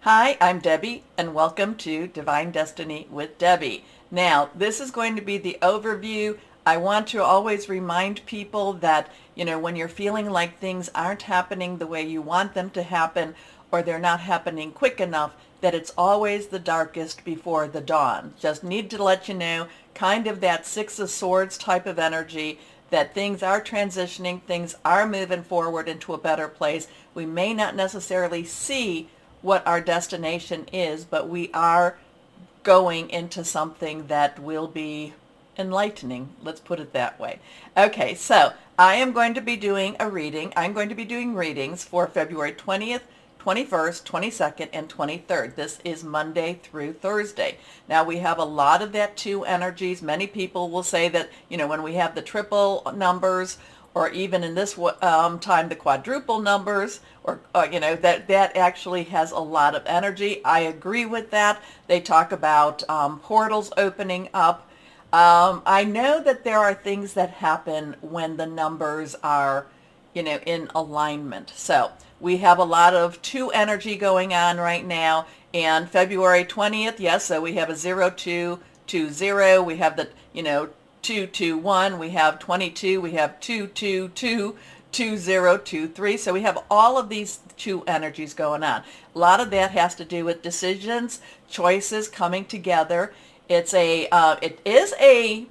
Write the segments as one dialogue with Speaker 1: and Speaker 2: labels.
Speaker 1: Hi, I'm Debbie, and welcome to Divine Destiny with Debbie. Now, this is going to be the overview. I want to always remind people that, when you're feeling like things aren't happening the way you want them to happen, or they're not happening quick enough, that it's always the darkest before the dawn. Just need to let you know, kind of that Six of Swords type of energy, that things are transitioning, things are moving forward into a better place. We may not necessarily see what our destination is, but we are going into something that will be enlightening. Let's put it that way. Okay, so I am going to be doing a reading. I'm going to be doing readings for February 20th, 21st, 22nd, and 23rd. This is Monday through Thursday. Now we have a lot of that two energies. Many people will say that, when we have the triple numbers, or even in this time the quadruple numbers, or that actually has a lot of energy. I agree with that. They talk about portals opening up. I know that there are things that happen when the numbers are in alignment. So we have a lot of two energy going on right now. And February 20th, yes, so we have a 0220. We have the 221, we have 22, we have 222, 2023. So we have all of these two energies going on. A lot of that has to do with decisions, choices coming together. It is an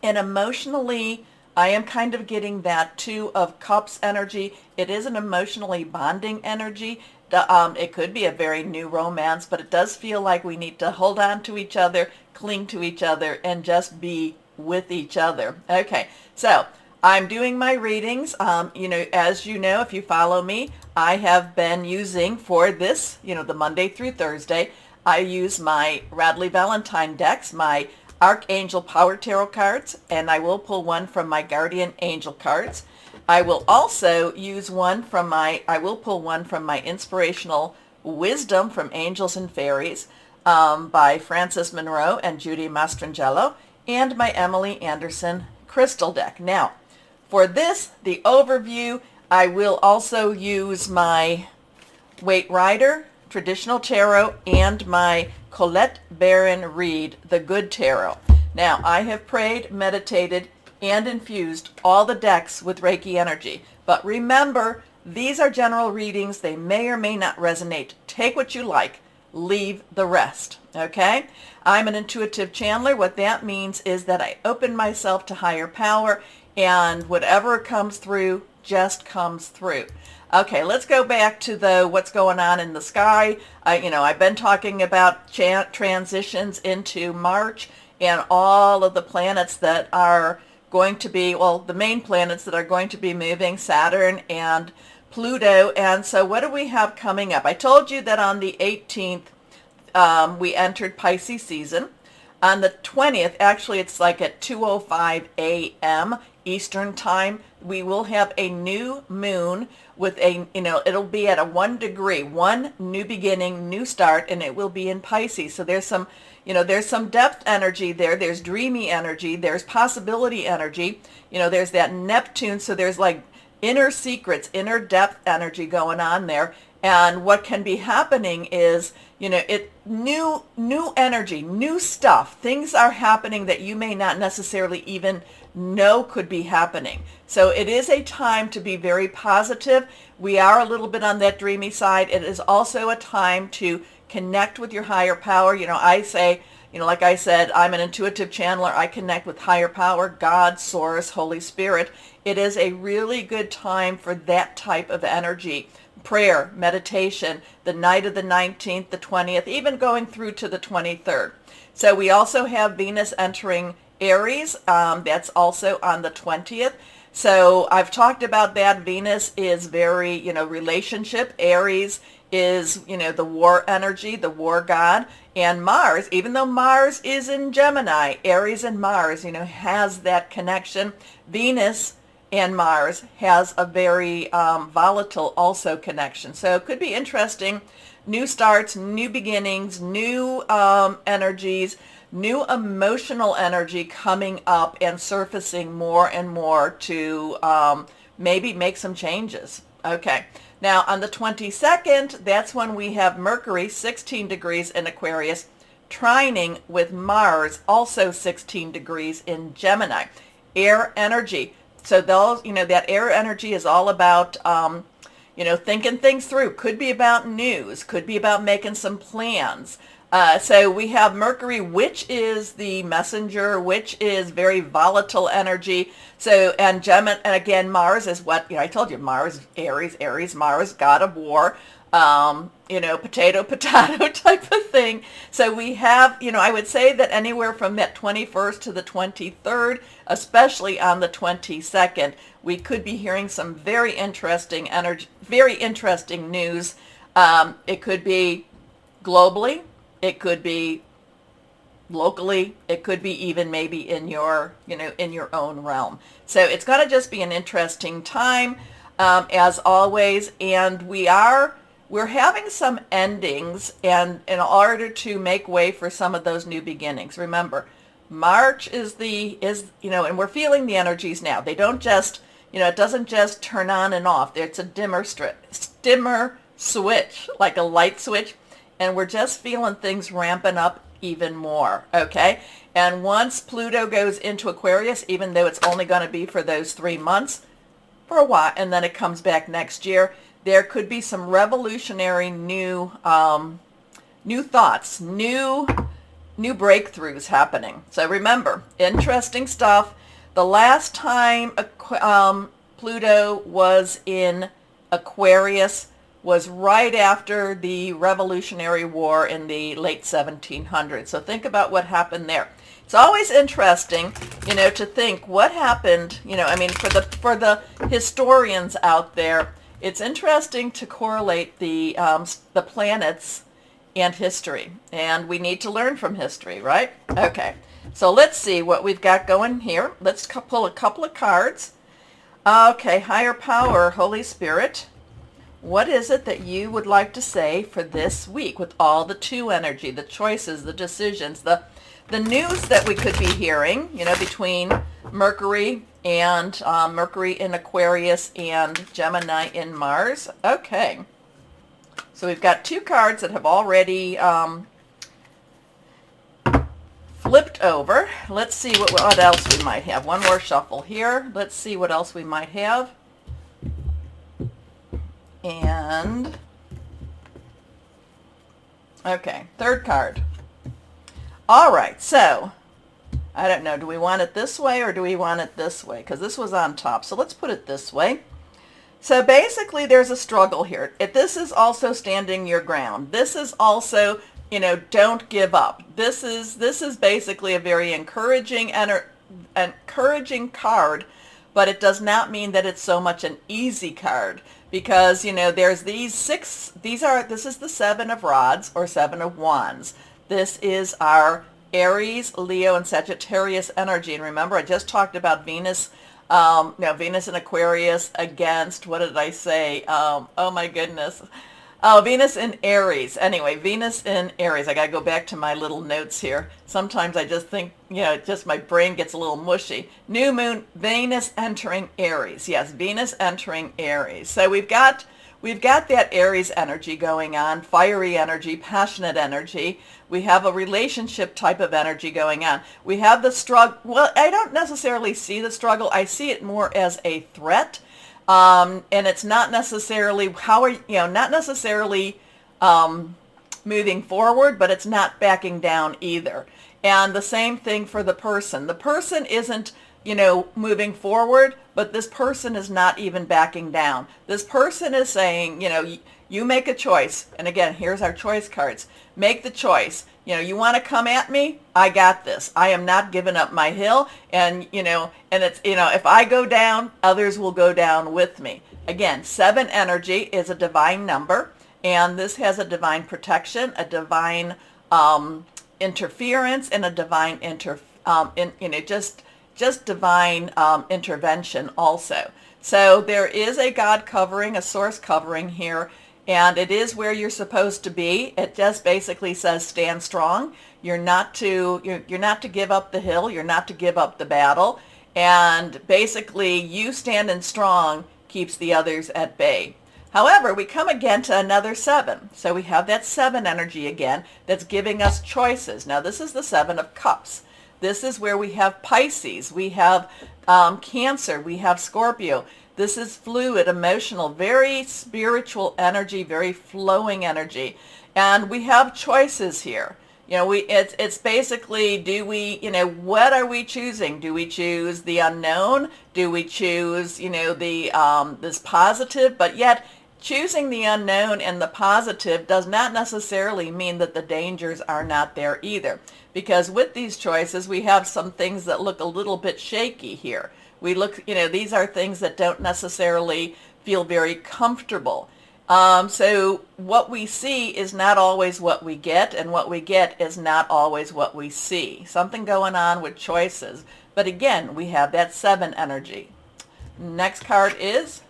Speaker 1: emotionally, I am kind of getting that Two of Cups energy. It is an emotionally bonding energy. It could be a very new romance, but it does feel like we need to hold on to each other, cling to each other, and just be with each other. Okay, so I'm doing my readings. As you know, if you follow me, I have been using for this, the Monday through Thursday, I use my Radley Valentine decks, my Archangel Power Tarot cards, and I will pull one from my Guardian Angel cards. I will also use I will pull one from my Inspirational Wisdom from Angels and Fairies by Frances Monroe and Judy Mastrangelo, and my Emily Anderson crystal deck. Now, for this, the overview, I will also use my Waite Rider Traditional Tarot and my Colette Baron Reed The Good Tarot. Now, I have prayed, meditated, and infused all the decks with Reiki energy. But remember, these are general readings. They may or may not resonate. Take what you like. Leave the rest. Okay? I'm an intuitive channeler. What that means is that I open myself to higher power, and whatever comes through just comes through. Okay, let's go back to what's going on in the sky. I've been talking about transitions into March and all of the planets that are going to be, the main planets that are going to be moving, Saturn and Pluto. And so what do we have coming up? I told you that on the 18th, we entered Pisces season. On the 20th, actually it's like at 2:05 a.m. Eastern time, we will have a new moon with it'll be at a 1 degree, one new beginning, new start, and it will be in Pisces. So there's some depth energy there. There's dreamy energy. There's possibility energy. There's that Neptune. So there's like inner secrets, inner depth energy going on there. And what can be happening is, new energy, new stuff. Things are happening that you may not necessarily even know could be happening. So it is a time to be very positive. We are a little bit on that dreamy side. It is also a time to connect with your higher power. I say, like I said, I'm an intuitive channeler. I connect with higher power, God, Source, Holy Spirit. It is a really good time for that type of energy. Prayer, meditation, the night of the 19th, the 20th, even going through to the 23rd. So we also have Venus entering Aries. That's also on the 20th. So I've talked about that. Venus is very, relationship. Aries is, the war energy, the war god. And Mars, even though Mars is in Gemini, Aries and Mars, has that connection. Venus and Mars has a very volatile also connection. So it could be interesting. New starts, new beginnings, new energies, new emotional energy coming up and surfacing more and more to maybe make some changes. Okay, Now on the 22nd, that's when we have Mercury 16 degrees in Aquarius, trining with Mars, also 16 degrees in Gemini. Air energy. So those, that air energy is all about, thinking things through. Could be about news. Could be about making some plans. So we have Mercury, which is the messenger, which is very volatile energy. So, and Gemini, and again, Mars is what, I told you, Mars, Aries, Mars, god of war, potato, potato type of thing. So we have, I would say that anywhere from that 21st to the 23rd, especially on the 22nd, we could be hearing some very interesting energy, very interesting news. It could be globally. It could be locally. It could be even maybe in your, in your own realm. So it's going to just be an interesting time, as always. And we're having some endings, and in order to make way for some of those new beginnings. Remember, March is and we're feeling the energies now. They don't just, it doesn't just turn on and off. It's a dimmer switch, like a light switch. And we're just feeling things ramping up even more, okay? And once Pluto goes into Aquarius, even though it's only going to be for those 3 months, for a while, and then it comes back next year, there could be some revolutionary new thoughts, new breakthroughs happening. So remember, interesting stuff. The last time Pluto was in Aquarius was right after the Revolutionary War in the late 1700s. So think about what happened there. It's always interesting, to think what happened, for the historians out there, it's interesting to correlate the planets and history. And we need to learn from history, right? Okay. So let's see what we've got going here. Let's pull a couple of cards. Okay, higher power, Holy Spirit. What is it that you would like to say for this week with all the two energy, the choices, the decisions, the news that we could be hearing, between Mercury and Mercury in Aquarius and Gemini in Mars? Okay. So we've got two cards that have already flipped over. Let's see what else we might have. One more shuffle here. Let's see what else we might have. And, okay, third card. All right, so, I don't know, do we want it this way or do we want it this way? Because this was on top, so let's put it this way. So basically there's a struggle here. This is also standing your ground. This is also, don't give up. This is basically a very encouraging card, but it does not mean that it's so much an easy card. Because, there's this is the Seven of Rods or Seven of Wands. This is our Aries, Leo, and Sagittarius energy. And remember, I just talked about Venus, Venus in Aquarius against, what did I say? Oh my goodness. Oh, Venus in Aries. Anyway, Venus in Aries. I got to go back to my little notes here. Sometimes I just think, my brain gets a little mushy. New moon, Venus entering Aries. Yes, Venus entering Aries. So we've got that Aries energy going on, fiery energy, passionate energy. We have a relationship type of energy going on. We have the struggle. Well, I don't necessarily see the struggle. I see it more as a threat. And it's not necessarily moving forward, but it's not backing down either. And the same thing for the person. The person isn't, moving forward, but this person is not even backing down. This person is saying, you make a choice. And again, here's our choice cards. Make the choice. You want to come at me? I got this. I am not giving up my hill. And, and it's, if I go down, others will go down with me. Again, 7 energy is a divine number. And this has a divine protection, a divine interference, and a divine just divine intervention also. So there is a God covering, a source covering here, and it is where you're supposed to be. It just basically says stand strong. You're not to give up the hill. You're not to give up the battle. And basically you standing strong keeps the others at bay. However, we come again to another 7. So we have that 7 energy again that's giving us choices. Now this is the 7 of Cups. This is where we have Pisces, we have Cancer, we have Scorpio. This is fluid, emotional, very spiritual energy, very flowing energy. And we have choices here. It's basically, do we, what are we choosing? Do we choose the unknown? Do we choose, this positive? But yet choosing the unknown and the positive does not necessarily mean that the dangers are not there either. Because with these choices, we have some things that look a little bit shaky here. These are things that don't necessarily feel very comfortable. So what we see is not always what we get, and what we get is not always what we see. Something going on with choices. But again, we have that 7 energy. Next card is,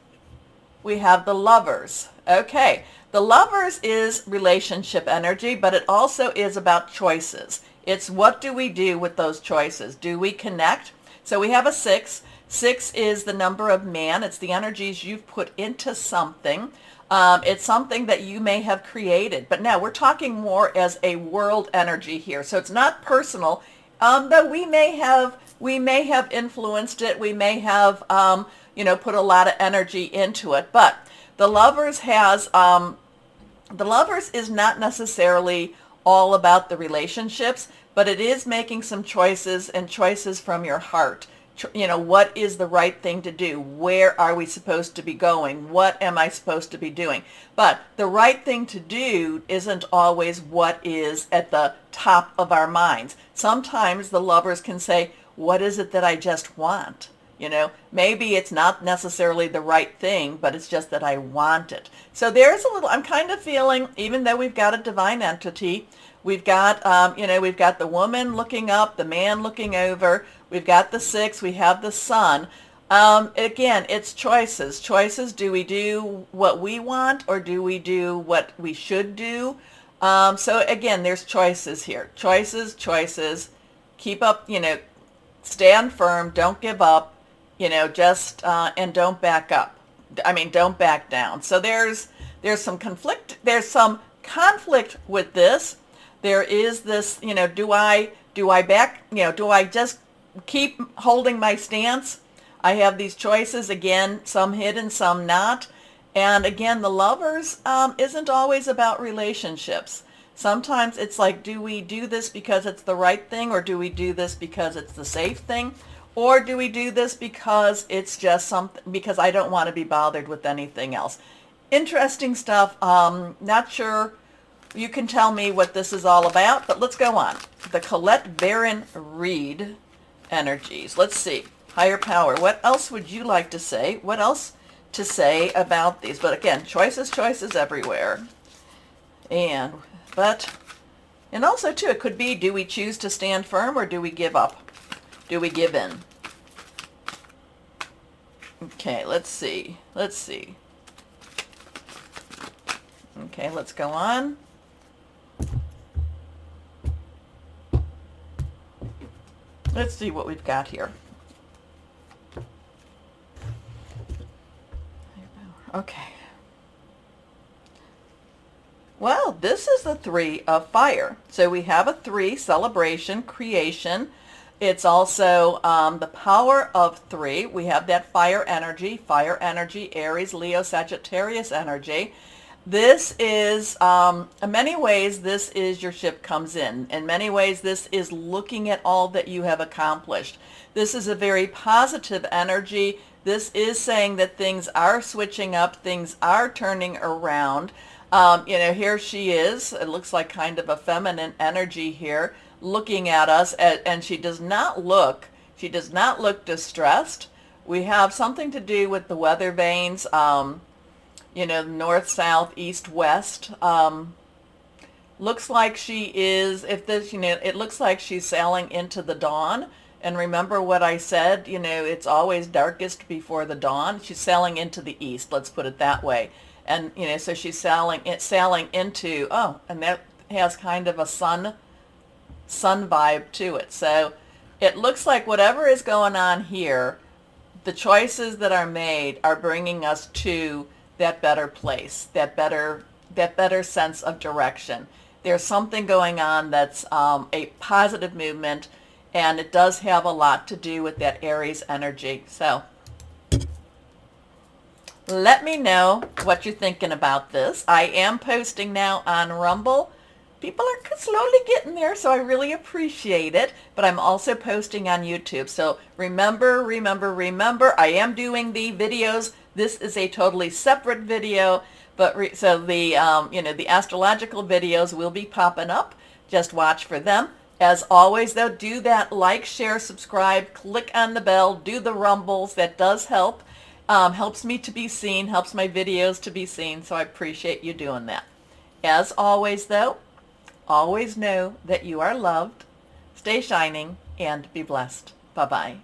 Speaker 1: we have the Lovers. Okay, the Lovers is relationship energy, but it also is about choices. It's what do we do with those choices? Do we connect? So we have a 6. 6 is the number of man. It's the energies you've put into something. It's something that you may have created. But now we're talking more as a world energy here. So it's not personal, though we may have influenced it. We may have, put a lot of energy into it. But the Lovers is not necessarily all about the relationships, but it is making some choices, and choices from your heart. What is the right thing to do? Where are we supposed to be going? What am I supposed to be doing? But the right thing to do isn't always what is at the top of our minds. Sometimes the Lovers can say, what is it that I just want? Maybe it's not necessarily the right thing, but it's just that I want it. So there's I'm kind of feeling, even though we've got a divine entity, we've got, we've got the woman looking up, the man looking over, we've got the 6, we have the Sun. Again, it's choices. Choices, do we do what we want, or do we do what we should do? So again, there's choices here. Choices. Keep up, stand firm, don't give up, and don't back up. Don't back down. So there's some conflict. There's some conflict with this. There is this, do I back, do I just keep holding my stance? I have these choices, again, some hidden, some not. And again, the Lovers isn't always about relationships. Sometimes it's like, do we do this because it's the right thing, or do we do this because it's the safe thing? Or do we do this because it's just something, because I don't want to be bothered with anything else? Interesting stuff. Not sure you can tell me what this is all about, but let's go on. The Colette Baron Reed energies. Let's see. Higher power. What else would you like to say? What else to say about these? But again, choices everywhere. And also too, it could be, do we choose to stand firm, or do we give up? Do we give in? Okay, let's see. Okay, let's go on. Let's see what we've got here. Okay. Well, this is the 3 of fire. So we have a 3, celebration, creation. It's also the power of 3. We have that fire energy, Aries, Leo, Sagittarius energy. This is, in many ways, this is your ship comes in. In many ways, this is looking at all that you have accomplished. This is a very positive energy. This is saying that things are switching up, things are turning around. Here she is. It looks like kind of a feminine energy here, looking at us, and she does not look distressed. We have something to do with the weather vanes, north, south, east, west. Looks like she is, it looks like she's sailing into the dawn. And remember what I said, it's always darkest before the dawn. She's sailing into the east, let's put it that way. And, so she's sailing into, and that has kind of a sun vibe to it. So it looks like whatever is going on here, the choices that are made are bringing us to that better place, that better sense of direction. There's something going on that's a positive movement, and it does have a lot to do with that Aries energy. So let me know what you're thinking about this. I am posting now on Rumble. People are slowly getting there, so I really appreciate it. But I'm also posting on YouTube. So remember, I am doing the videos. This is a totally separate video. But so the the astrological videos will be popping up. Just watch for them. As always, though, do that like, share, subscribe, click on the bell, do the rumbles. That does help. Helps me to be seen, helps my videos to be seen, so I appreciate you doing that. As always, though, always know that you are loved, stay shining, and be blessed. Bye-bye.